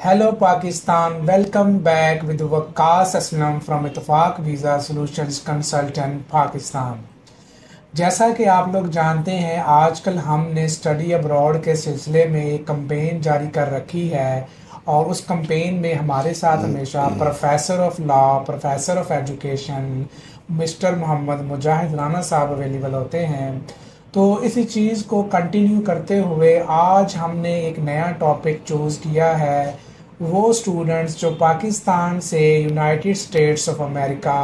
Hello Pakistan, welcome back with Waqas Aslam from इत्तेफाक visa solutions consultant Pakistan. जैसा कि आप लोग जानते हैं, आजकल हमने स्टडी अब्रॉड के सिलसिले में एक कैंपेन जारी कर रखी है और उस कैंपेन में हमारे साथ हमेशा professor of law, professor of education mister Mohammad Mujahid Rana साहब अवेलेबल होते हैं। तो इसी चीज़ को कंटिन्यू करते हुए आज हमने एक नया टॉपिक चूज़ किया है। वो स्टूडेंट्स जो पाकिस्तान से United states of America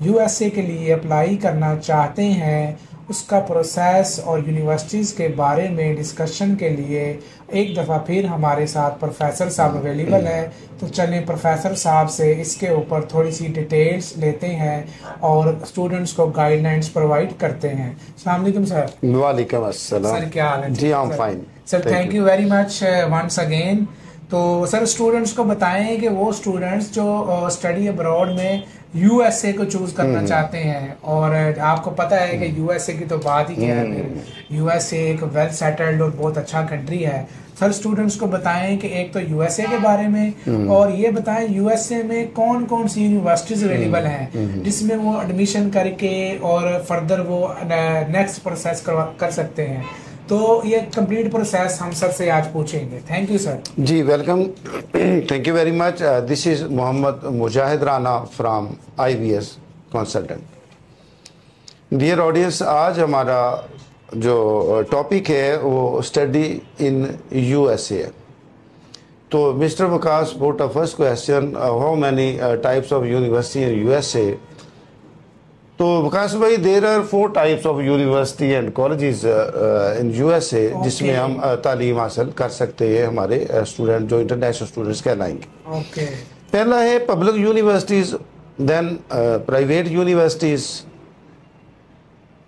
USA के लिए अप्लाई करना चाहते हैं, उसका प्रोसेस और यूनिवर्सिटीज़ के बारे में डिस्कशन के लिए एक दफ़ा फिर हमारे साथ प्रोफेसर साहब अवेलेबल है। तो चलें प्रोफेसर साहब से इसके ऊपर थोड़ी सी डिटेल्स लेते हैं और स्टूडेंट्स को गाइडलाइंस प्रोवाइड करते हैं। अस्सलाम वालेकुम सर। वालेकुम अस्सलाम सर, क्या हाल है? जी, I am fine sir. Thank you very much once again. तो सर, स्टूडेंट्स को बताएं कि वो स्टूडेंट्स जो स्टडी अब्रॉड में यूएसए को चूज करना चाहते हैं, और आपको पता है कि यूएसए की तो बात ही क्या है, यूएसए एक वेल सेटल्ड और बहुत अच्छा कंट्री है। सर, स्टूडेंट्स को बताएं कि एक तो यूएसए के बारे में, और ये बताएं यूएसए में कौन कौन सी यूनिवर्सिटीज अवेलेबल हैं जिसमें वो एडमिशन करके और फर्दर वो नेक्स्ट प्रोसेस कर सकते हैं। तो ये कंप्लीट प्रोसेस हम सर से आज पूछेंगे। Thank you sir. जी, welcome, thank you very much. This is Mohammad Mujahid Rana from IVS consultant. Dear audience, आज हमारा जो टॉपिक है वो स्टडी इन यूएसए है। तो mister Waqas put a first question, how many types of university in USA. तो वकास भाई, there are 4 types of university and colleges in USA जिसमें हम तालीम हासिल कर सकते हैं, हमारे स्टूडेंट जो इंटरनेशनल स्टूडेंट्स कहलाएंगे। पहला है public universities, then private universities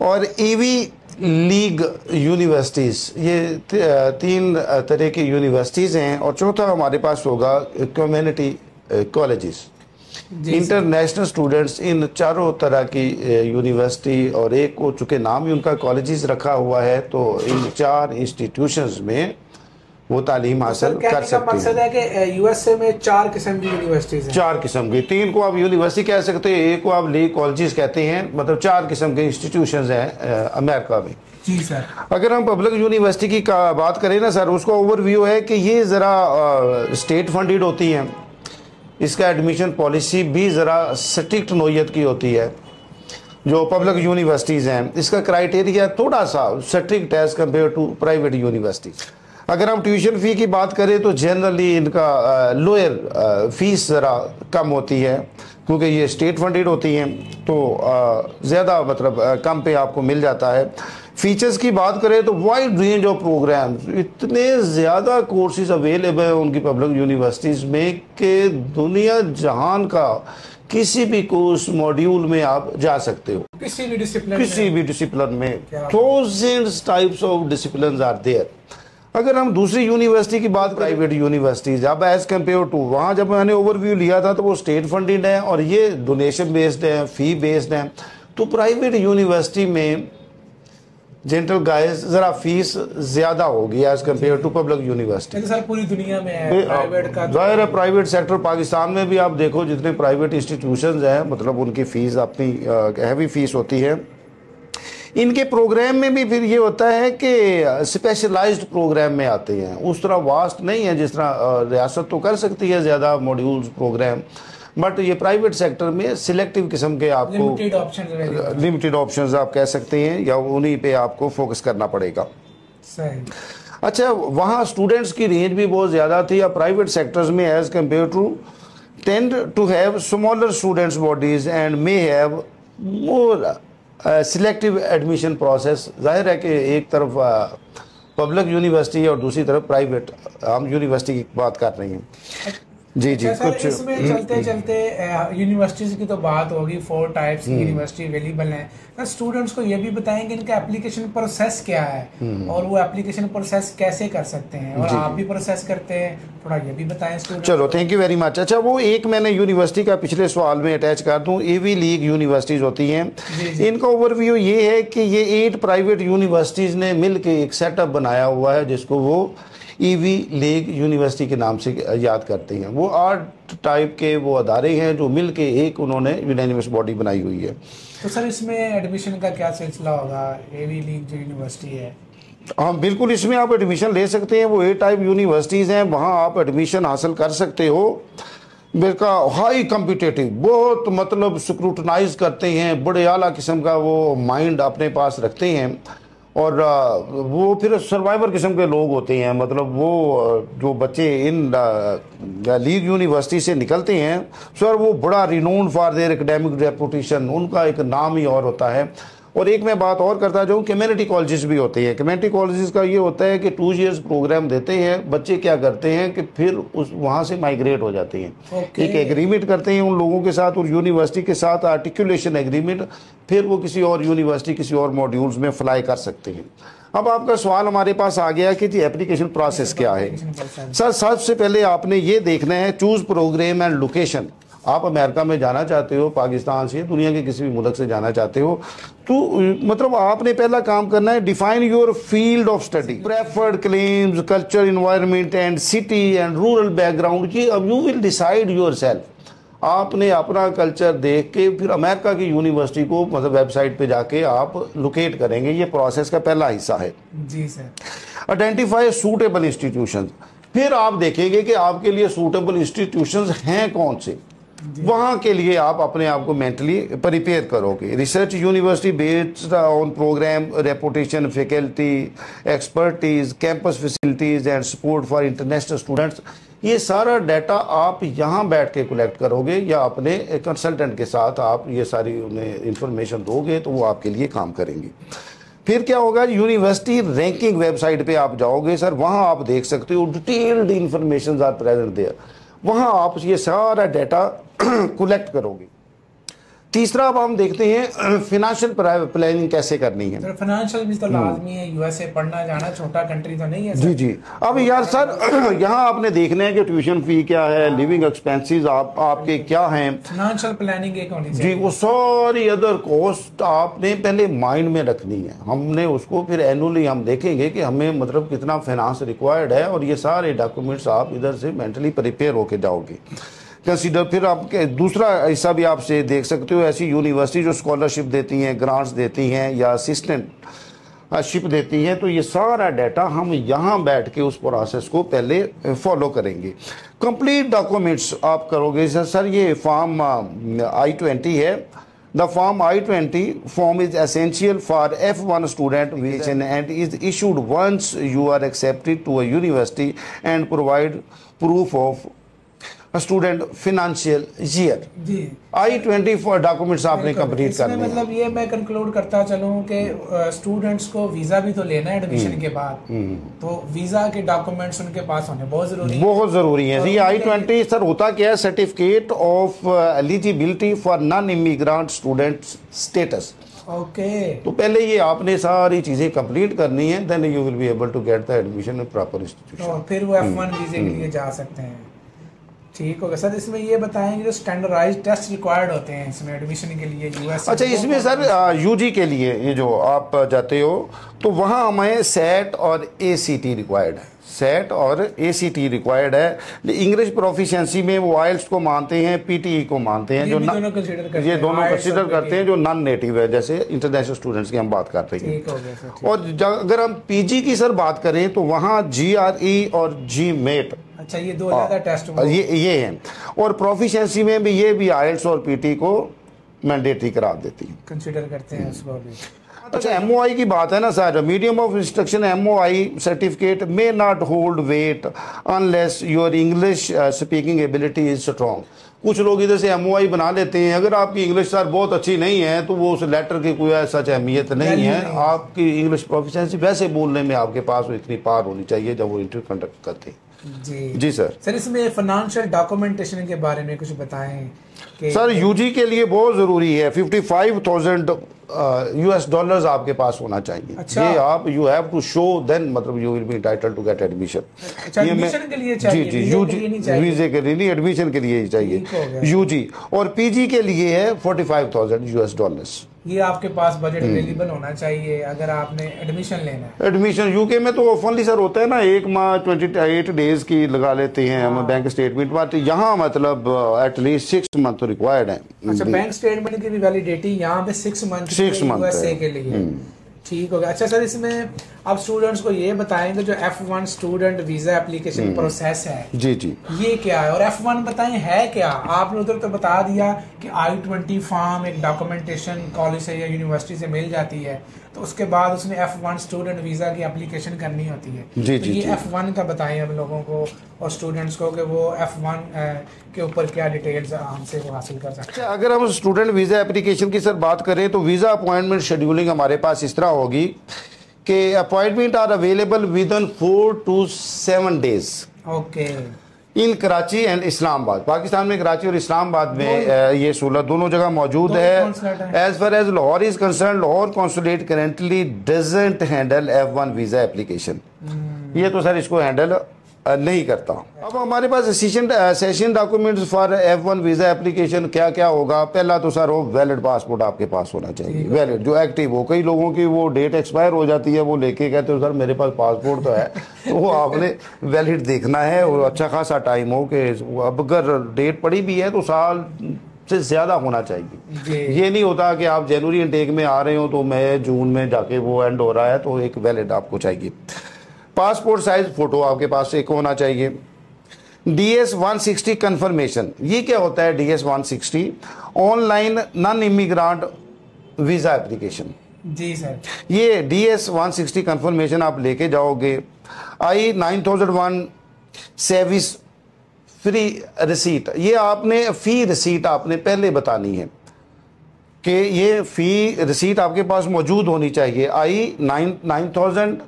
और ईवी लीग यूनिवर्सिटीज़। ये 3 तरह की यूनिवर्सिटीज़ हैं। और चौथा हमारे पास होगा community colleges. International students in चारों तरह की यूनिवर्सिटी, और एक को चूँकि नाम ही उनका कॉलेजेस रखा हुआ है, तो इन 4 इंस्टीट्यूशंस में वो तालीम हासिल कर सकते हैं। मकसद है कि यूएसए में 4 किस्म की यूनिवर्सिटीज हैं। 4 किस्म की, 3 को आप यूनिवर्सिटी कह सकते हैं, एक को आप लीग कॉलेजेस कहते हैं, मतलब 4 किस्म के इंस्टीट्यूशंस हैं अमेरिका में। जी सर। अगर हम पब्लिक यूनिवर्सिटी की बात करें ना सर, उसका ओवरव्यू है कि ये ज़रा स्टेट फंडेड होती हैं। इसका एडमिशन पॉलिसी भी ज़रा स्ट्रिक्ट नोयत की होती है जो पब्लिक यूनिवर्सिटीज़ हैं। इसका क्राइटेरिया थोड़ा सा strict as compare to private universities. अगर हम ट्यूशन फ़ी की बात करें तो जनरली इनका लोअर फीस ज़रा कम होती है, क्योंकि ये स्टेट फंडेड होती हैं, तो ज़्यादा मतलब कम पे आपको मिल जाता है। फीचर्स की बात करें तो वाइड रेंज ऑफ प्रोग्राम्स, इतने ज़्यादा कोर्सेज अवेलेबल हैं उनकी पब्लिक यूनिवर्सिटीज़ में कि दुनिया जहान का किसी भी कोर्स मॉड्यूल में आप जा सकते हो, किसी भी डिसिप्लिन में। Thousands types of discipline are there. अगर हम दूसरी यूनिवर्सिटी की बात, प्राइवेट यूनिवर्सिटीज़, अब एज़ कम्पेयर टू वहाँ जब मैंने ओवरव्यू लिया था तो वो स्टेट फंडेड है और ये डोनेशन बेस्ड है, फ़ी बेस्ड है। तो प्राइवेट यूनिवर्सिटी में जनरल गाइस ज़रा फीस ज़्यादा होगी as compare to public university. Sir, पूरी दुनिया में है प्राइवेट का, जाहिर है प्राइवेट सेक्टर पाकिस्तान में भी आप देखो जितने प्राइवेट इंस्टीट्यूशंस हैं, मतलब उनकी फ़ीस अपनी हैवी फीस होती है। इनके प्रोग्राम में भी फिर ये होता है कि स्पेशलाइज्ड प्रोग्राम में आते हैं, उस तरह वास्ट नहीं है जिस तरह रियासत तो कर सकती है ज़्यादा मॉड्यूल्स प्रोग्राम, बट ये प्राइवेट सेक्टर में सिलेक्टिव किस्म के आपको लिमिटेड ऑप्शंस आप कह सकते हैं, या उन्हीं पे आपको फोकस करना पड़ेगा। सही। अच्छा, वहाँ स्टूडेंट्स की रेंज भी बहुत ज़्यादा थी। या प्राइवेट सेक्टर्स में as compare to tend to have smaller students bodies and may have more selective admission process. जाहिर है कि एक तरफ पब्लिक यूनिवर्सिटी और दूसरी तरफ प्राइवेट हम यूनिवर्सिटी की बात कर रही हैं। जी जी, कुछ इसमें चलते चलते यूनिवर्सिटीज की तो बात होगी, 4 टाइप्स की यूनिवर्सिटी अवेलेबल हैं। स्टूडेंट्स को ये भी बताएंगे इनका एप्लीकेशन प्रोसेस क्या है और वो एप्लीकेशन प्रोसेस कैसे कर सकते हैं, और आप भी प्रोसेस करते हैं, थोड़ा ये भी बताएं स्टूडेंट्स। चलो, थैंक यू वेरी मच। अच्छा, वो एक मैंने यूनिवर्सिटी का पिछले सवाल में अटैच कर दूं, ईवी लीग यूनिवर्सिटीज होती हैं। इनका ओवरव्यू ये है कि ये 8 प्राइवेट यूनिवर्सिटीज़ ने मिल के एक सेटअप बनाया हुआ है जिसको वो ईवी लीग यूनिवर्सिटी के नाम से याद करते हैं। वो 8 टाइप के वो अदारे हैं जो मिल के एक उन्होंने यूनानिमस बॉडी बनाई हुई है। तो सर इसमें एडमिशन का क्या सिलसिला होगा? ईवी लीग जो यूनिवर्सिटी है, हाँ बिल्कुल, इसमें आप एडमिशन ले सकते हैं। वो 8 टाइप यूनिवर्सिटीज़ हैं, वहाँ आप एडमिशन हासिल कर सकते हो। बेका हाई कम्पिटेटिव, बहुत मतलब स्क्रूटनाइज करते हैं, बड़े आला किस्म का वो माइंड अपने पास रखते हैं। और वो फिर सर्वाइवर किस्म के लोग होते हैं। मतलब वो जो बच्चे इन लीग यूनिवर्सिटी से निकलते हैं सर, वो बड़ा renowned for their academic reputation, उनका एक नाम ही और होता है। और एक मैं बात और करता जाऊँ, कम्युनिटी कॉलेजेस भी होते हैं। कम्युनिटी कॉलेजेस का ये होता है कि 2 years प्रोग्राम देते हैं। बच्चे क्या करते हैं कि फिर उस वहाँ से माइग्रेट हो जाते हैं। एक एग्रीमेंट करते हैं उन लोगों के साथ और यूनिवर्सिटी के साथ आर्टिकुलेशन एग्रीमेंट, फिर वो किसी और यूनिवर्सिटी किसी और मॉड्यूल्स में फ्लाई कर सकते हैं। अब आपका सवाल हमारे पास आ गया कि जी एप्लीकेशन प्रोसेस क्या है। सर सबसे पहले आपने ये देखना है चूज प्रोग्राम एंड लोकेशन। आप अमेरिका में जाना चाहते हो, पाकिस्तान से, दुनिया के किसी भी मुल्क से जाना चाहते हो, तो मतलब आपने पहला काम करना है define your field of study, preferred claims, culture, environment and city and rural background. ये अब you will decide your self. आपने अपना कल्चर देख के फिर अमेरिका की यूनिवर्सिटी को मतलब वेबसाइट पे जाके आप लोकेट करेंगे। ये प्रोसेस का पहला हिस्सा है। जी सर। Identify suitable institutions. फिर आप देखेंगे कि आपके लिए सूटेबल इंस्टीट्यूशंस हैं कौन से, वहाँ के लिए आप अपने आप को मेंटली प्रिपेयर करोगे। Research university based on program, reputation, faculty, expertise, campus facilities and support for international students. ये सारा डाटा आप यहाँ बैठ के कलेक्ट करोगे या अपने कंसल्टेंट के साथ आप ये सारी उन्हें इंफॉर्मेशन दोगे तो वो आपके लिए काम करेंगे। फिर क्या होगा, यूनिवर्सिटी रैंकिंग वेबसाइट पे आप जाओगे सर, वहाँ आप देख सकते हो detailed information are present there. वहाँ आप ये सारा डाटा कलेक्ट करोगे। तीसरा अब हम देखते हैं फिनेंशियल प्लानिंग कैसे करनी है। फाइनेंशियल भी तो लाजमी है, यूएसए पढ़ना जाना छोटा कंट्री तो नहीं है सर। जी जी। अब यार सर यहाँ आपने देखना है कि ट्यूशन फी क्या है, लिविंग एक्सपेंसेस आपके क्या हैं, फाइनेंशियल प्लानिंग एक होनी जी, चाहिए। वो सारी अदर कॉस्ट आपने पहले माइंड में रखनी है। हमने उसको फिर एनुअली हम देखेंगे कि हमें मतलब कितना फाइनेंस रिक्वायर्ड है और ये सारे डॉक्यूमेंट्स आप इधर से मेंटली प्रिपेयर होके जाओगे। कंसीडर फिर आपके दूसरा हिस्सा भी आपसे देख सकते हो, ऐसी यूनिवर्सिटी जो स्कॉलरशिप देती हैं, ग्रांट्स देती हैं या असिस्टेंटशिप देती हैं, तो ये सारा डाटा हम यहाँ बैठ के उस प्रोसेस को पहले फॉलो करेंगे। कंप्लीट डॉक्यूमेंट्स आप करोगे। सर ये फॉर्म I-20 है। The form I-20 form is essential for F1 student visa and is issued once you are accepted to a university and provide proof of student financial year. जी, I-20 for documents आपने complete करने हैं। मतलब ये मैं conclude करता चलूं कि स्टूडेंट्स को वीजा भी तो लेना है एडमिशन के बाद, तो वीजा के डॉक्यूमेंट्स उनके पास होने बहुत जरूरी है। बहुत जरूरी है। ये I-20 सर होता क्या है, certificate of eligibility for non immigrant student status. Okay, तो पहले ये आपने सारी चीजें कंप्लीट करनी है, then you will be able to get the admission in proper institution. तो फिर वो F1 वीजे के लिए जा सकते हैं। ठीक होगा सर। इसमें ये बताएंगे जो स्टैंडर्डाइज्ड टेस्ट रिक्वायर्ड होते हैं इसमें एडमिशन के लिए यूएस। अच्छा, इसमें सर यूजी के लिए ये जो आप जाते हो तो वहाँ हमें सेट और ACT रिक्वायर्ड है। सेट और ACT रिक्वायर्ड है। इंग्लिश प्रोफिशिएंसी में वो आइल्स को मानते हैं, PTE को मानते हैं, जो दोनों ये दोनों कंसिडर करते हैं जो नॉन नेटिव है, जैसे इंटरनेशनल स्टूडेंट्स की हम बात कर रहे हैं। और अगर हम PG की सर बात करें तो वहाँ GRE और GMAT, अच्छा ये दो ज्यादा टेस्ट ये हैं। और प्रोफिशिएंसी में भी ये भी आइल्स और PTE को मैंडेटरी करार देती है, कंसीडर करते हैं उसको भी। अच्छा, MOI की बात है ना sir, medium of instruction MOI certificate may not hold weight unless your English speaking ability is strong. कुछ लोग इधर से MOI बना लेते हैं, अगर आपकी इंग्लिश सर बहुत अच्छी नहीं है तो वो उस लेटर की कोई सच अहमियत नहीं है। आपकी इंग्लिश प्रोफिशिएंसी वैसे बोलने में आपके पास इतनी पार होनी चाहिए जब वो इंटरव्यू कंडक्ट करते हैं। जी सर। इसमें फाइनेंशियल डॉक्यूमेंटेशन के बारे में कुछ बताएं कि सर यूजी के लिए बहुत जरूरी है। $55,000 US आपके पास होना चाहिए। अच्छा। ये आप you have to show, then मतलब you will be entitled to get admission. अच्छा, एडमिशन के लिए चाहिए? जी यूजी वीजे के लिए नहीं, एडमिशन के लिए ही चाहिए यूजी। और PG के लिए है $45,000 US। ये आपके पास बजट अवेलेबल होना चाहिए अगर आपने एडमिशन लेना है। एडमिशन यूके में तो ओपनली सर होता है ना, 1 माह 28 डेज की लगा लेते हैं हम बैंक स्टेटमेंट पर, तो यहाँ मतलब एटलीस्ट 6 मंथ तो रिक्वायर्ड है। अच्छा, बैंक स्टेटमेंट की भी वैलिडिटी यहाँ पे 6 मंथ यूएसए के लिए। ठीक हो गया। अच्छा सर, इसमें आप स्टूडेंट्स को ये बताएंगे जो F1 student visa application process है, जी जी, ये क्या है, और F1 बताएं है क्या। आपने उधर तो बता दिया कि I-20 फॉर्म एक डॉक्यूमेंटेशन कॉलेज से या यूनिवर्सिटी से मिल जाती है, तो उसके बाद उसने F1 स्टूडेंट वीजा की एप्लीकेशन करनी होती है। जी तो जी, ये जी। F1 का बताएं अब लोगों को और स्टूडेंट्स को कि वो F1 के ऊपर क्या डिटेल्स हमसे वो हासिल कर सकते हैं। अगर हम स्टूडेंट वीज़ा एप्लीकेशन की सर बात करें तो वीज़ा अपॉइंटमेंट शेड्यूलिंग हमारे पास इस तरह होगी कि appointment are available within 4 to 7 days okay. In Karachi and Islamabad. Pakistan में कराची और इस्लामाबाद में ये सहूलत दोनों जगह मौजूद है। As far as Lahore is concern, Lahore consulate currently doesn't handle F1 visa application. ये तो सर इसको हैंडल नहीं करता। अब हमारे पास session documents for F1 visa application क्या क्या होगा। पहला तो सर वो वैलिड पासपोर्ट आपके पास होना चाहिए, वैलिड जो एक्टिव हो। कई लोगों की वो डेट एक्सपायर हो जाती है, वो लेके कहते हो सर मेरे पास पासपोर्ट तो है, तो वो आपने वैलिड देखना है और अच्छा खासा टाइम हो कि अब अगर डेट पड़ी भी है तो साल से ज़्यादा होना चाहिए। ये नहीं होता कि आप जनवरी इनटेक में आ रहे हो तो मई जून में जाके वो एंड हो रहा है, तो एक वैलिड आपको चाहिए। पासपोर्ट साइज फोटो आपके पास एक होना चाहिए। DS 160 कंफर्मेशन, ये क्या होता है DS 160? Online non immigrant visa application. जी सर। ये DS 160 कंफर्मेशन आप लेके जाओगे। I-9001 सर्विस फ्री रिसीट, ये आपने फ़ी रिसीट आपने पहले बतानी है कि ये फ़ी रिसीट आपके पास मौजूद होनी चाहिए। I-9000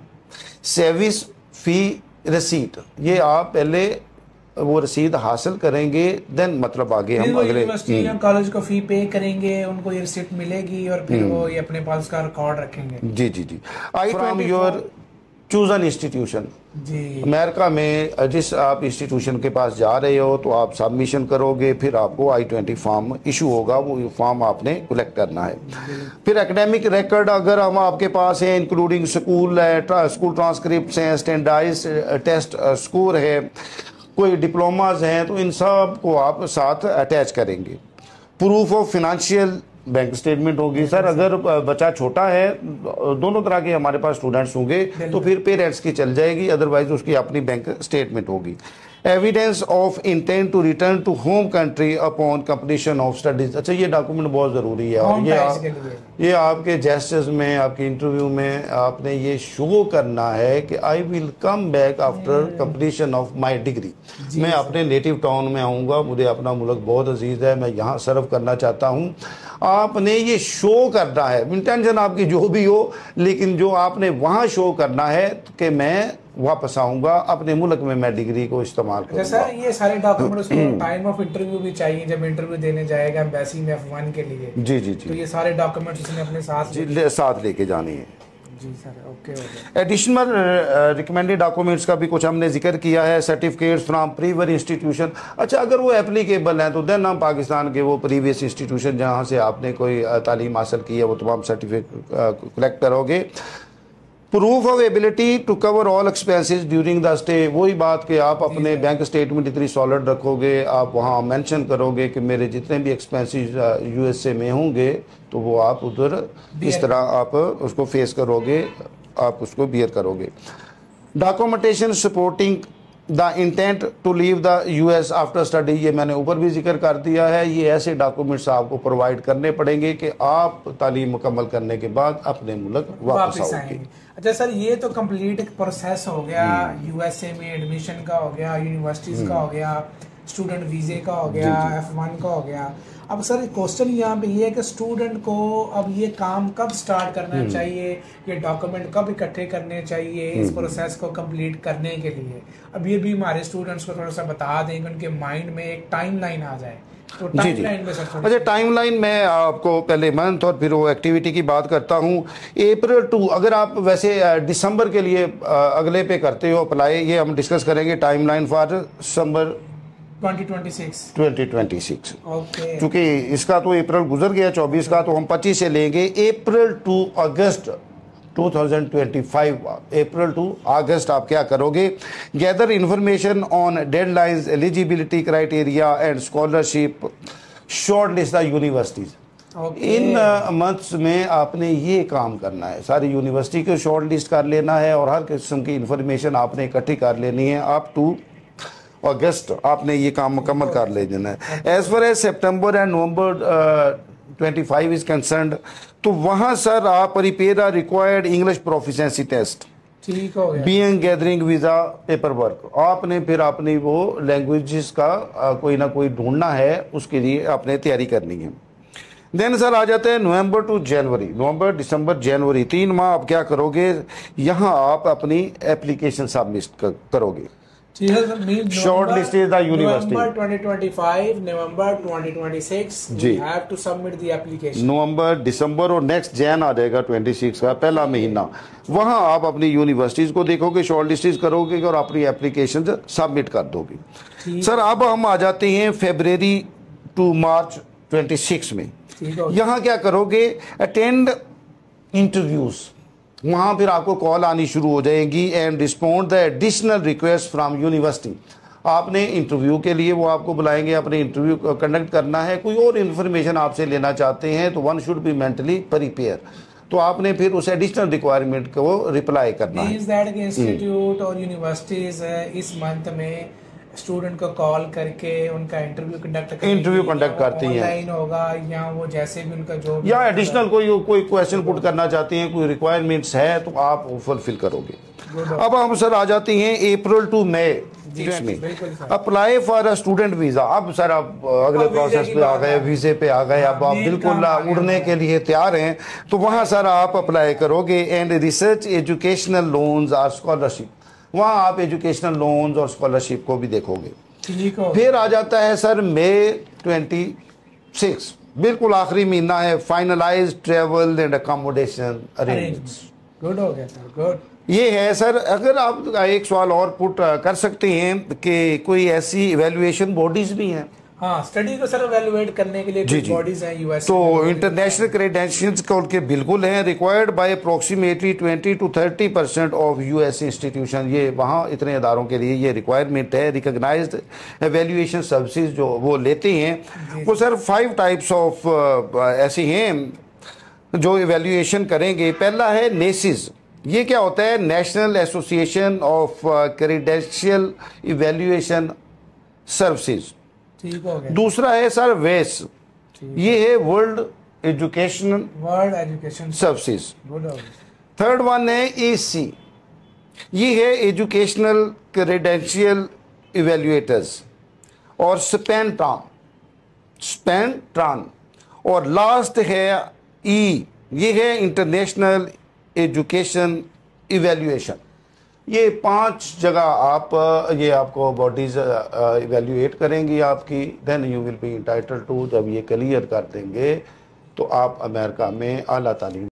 सर्विस फ़ी रिसीट, ये आप पहले वो रसीद हासिल करेंगे, देन मतलब आगे हम अगले यूनिवर्सिटी या कॉलेज को फी पे करेंगे, उनको ये रिसिप्ट मिलेगी और फिर वो ये अपने पास का रिकॉर्ड रखेंगे। जी जी जी। I from your chosen institution, जी। अमेरिका में जिस आप इंस्टीट्यूशन के पास जा रहे हो तो आप सबमिशन करोगे, फिर आपको I-20 फॉर्म इशू होगा, वो फॉर्म आपने कलेक्ट करना है। फिर एकेडमिक रिकॉर्ड अगर हम आपके पास है, इंक्लूडिंग स्कूल है, स्कूल ट्रांसक्रिप्ट हैं, स्टैंडर्डाइज टेस्ट स्कोर है, कोई डिप्लोमाज हैं, तो इन सब को आप साथ अटैच करेंगे। Proof of financial bank statement होगी। सर अगर बच्चा छोटा है, दोनों तरह के हमारे पास स्टूडेंट्स होंगे, तो फिर पेरेंट्स की चल जाएगी, अदरवाइज उसकी अपनी बैंक स्टेटमेंट होगी। Evidence of intent to return to home country upon completion of studies. अच्छा, ये डॉक्यूमेंट बहुत ज़रूरी है और ये आपके जेस्टर्स में, आपके इंटरव्यू में आपने ये शो करना है कि I will come back after completion of my degree. मैं अपने नेटिव टाउन में आऊँगा, मुझे अपना मुल्क बहुत अजीज़ है, मैं यहाँ सर्व करना चाहता हूँ। आपने ये शो करना है, इंटेंशन आपकी जो भी हो, लेकिन जो आपने वहाँ शो करना है कि मैं वापस आऊंगा अपने मुल्क में, मैं डिग्री को इस्तेमाल करूंगा। जैसा ये सारे डॉक्यूमेंट्स को टाइम ऑफ इंटरव्यू भी चाहिए, जब इंटरव्यू देने जाएगा एम्बेसी में F1 के लिए। जी जी जी। तो ये सारे डॉक्यूमेंट्स उसने अपने साथ लेके जाने हैं। जी sir, okay okay. Additional recommended documents का भी कुछ हमने जिक्र किया है। Certificates from previous institution. अच्छा, अगर वो एप्लीकेबल हैं तो देन हम पाकिस्तान के वो प्रीवियस इंस्टीट्यूशन जहाँ से आपने कोई तालीम हासिल की है वो तमाम सर्टिफिकेट कलेक्ट करोगे। Proof of ability to cover all expenses during the stay, वही बात कि आप अपने बैंक स्टेटमेंट इतनी सॉलिड रखोगे, आप वहाँ मेंशन करोगे कि मेरे जितने भी एक्सपेंसेस USA में होंगे तो वो आप उधर इस तरह आप उसको फेस करोगे, आप उसको बियर करोगे। Documentation supporting the intent to leave the US after study, ये मैंने ऊपर भी जिक्र कर दिया है। ये ऐसे डॉक्यूमेंट्स आपको प्रोवाइड करने पड़ेंगे कि आप तालीम मुकम्मल करने के बाद अपने मुल्क वापस आओगे। अच्छा सर, ये तो कंप्लीट एक प्रोसेस हो गया, USA में एडमिशन का हो गया, यूनिवर्सिटीज़ का हो गया, स्टूडेंट वीज़े का हो गया, F1 का हो गया। अब सर क्वेश्चन यहाँ पे ये है कि स्टूडेंट को अब ये काम कब स्टार्ट करना चाहिए, ये डॉक्यूमेंट कब इकट्ठे करने चाहिए इस प्रोसेस को कंप्लीट करने के लिए। अब ये भी हमारे स्टूडेंट्स को थोड़ा सा बता दें कि उनके माइंड में एक टाइमलाइन आ जाए। तो टाइमलाइन में सर अच्छा, टाइमलाइन मैं आपको पहले मंथ और फिर वो एक्टिविटी की बात करता हूँ। April 2, अगर आप वैसे दिसंबर के लिए अगले पे करते हो अप्लाई, ये हम डिस्कस करेंगे। Timeline for December 2026 okay. क्योंकि इसका तो अप्रैल गुजर गया 24 का, तो हम 25 से लेंगे। अप्रैल टू अगस्त 2025, अप्रैल टू अगस्त आप क्या करोगे? Gather information on deadlines, eligibility criteria and scholarship, short list the universities. In months में आपने ये काम करना है, सारी यूनिवर्सिटी को शॉर्ट लिस्ट कर लेना है और हर किस्म की इंफॉर्मेशन आपने इकट्ठी कर लेनी है। अप टू अगस्त आपने ये काम मुकम्मल कर ले देना है। As far as September and November 25 is concerned, तो वहाँ सर आप prepare or required English proficiency test, ठीक हो गया। Being gathering visa paperwork, आपने फिर अपनी वो लैंग्वेजेस का कोई ना कोई ढूंढना है, उसके लिए आपने तैयारी करनी है। देन सर आ जाते हैं नवंबर टू जनवरी, नवंबर दिसंबर जनवरी 3 माह आप क्या करोगे? यहाँ आप अपनी एप्लीकेशन सबमिट करोगे। Shortlist is the university. November 2025, November 2026 जी, you have to submit the application। November, December और नेक्स्ट जैन आ जाएगा 26 का पहला महीना। वहाँ आप अपनी यूनिवर्सिटीज को देखोगे, शॉर्ट लिस्ट करोगे और अपनी एप्लीकेशन सबमिट कर दोगे। सर अब हम आ जाते हैं फरवरी टू मार्च 26 में। यहाँ क्या करोगे? अटेंड इंटरव्यूज, वहाँ फिर आपको कॉल आनी शुरू हो जाएगी। And respond the additional request from university, आपने इंटरव्यू के लिए वो आपको बुलाएंगे, अपने इंटरव्यू कंडक्ट करना है। कोई और इन्फॉर्मेशन आपसे लेना चाहते हैं तो one should be mentally prepare, तो आपने फिर उस एडिशनल रिक्वायरमेंट को रिप्लाई करना है। इंस्टीट्यूट और यूनिवर्सिटीज इस मंथ में स्टूडेंट को कॉल करके उनका इंटरव्यू कंडक्ट करती हैं, ऑनलाइन होगा या वो जैसे भी उनका जो या एडिशनल कोई क्वेश्चन पुट करना चाहते हैं, कोई रिक्वायरमेंट्स है तो आप वो फुलफिल करोगे। अब हम सर आ जाते हैं अप्रैल टू मई में। Apply for a student visa, अब सर आप अगले प्रोसेस पे आ गए, वीजे पे आ गए, अब आप बिल्कुल उड़ने के लिए तैयार हैं। तो वहाँ सर आप अप्लाई करोगे। एंड रिसर्च एजुकेशनल लोन्स और स्कॉलरशिप, वहाँ आप एजुकेशनल लोन्स और स्कॉलरशिप को भी देखोगे। फिर आ जाता है सर मई 26, बिल्कुल आखिरी महीना है। Finalize travel and accommodation arrangements. Good हो गया सर, गुड। ये है सर। अगर आप एक सवाल और पुट कर सकते हैं कि कोई ऐसी इवेल्युएशन बॉडीज भी हैं? हाँ, स्टडी को सर इवेलुएट करने के लिए कुछ बॉडीज हैं यूएस, तो इंटरनेशनल क्रेडेंशियल्स का उनके बिल्कुल हैं, required by approximately 20 to 30% of US institution. ये वहाँ इतने इदारों के लिए ये रिक्वायरमेंट है। रिकॉग्नाइज्ड एवेल्युएशन सर्विसेज जो वो लेते हैं, वो सर 5 टाइप्स ऑफ ऐसे हैं जो इवेल्युएशन करेंगे। पहला है नेसिस, ये क्या होता है? National association of credential evaluation services. दूसरा है सर वेस, ये है world education services. Third one है एसी, ये है एजुकेशनल क्रेडेंशियल इवेल्युएटर्स। और स्पेंट्रान। और लास्ट है ई, ये है इंटरनेशनल एजुकेशन इवेल्युएशन। ये 5 जगह आप ये आपको बॉडीज इवेल्युएट करेंगी आपकी। Then you will be entitled to, जब ये क्लियर कर देंगे तो आप अमेरिका में आला तालीम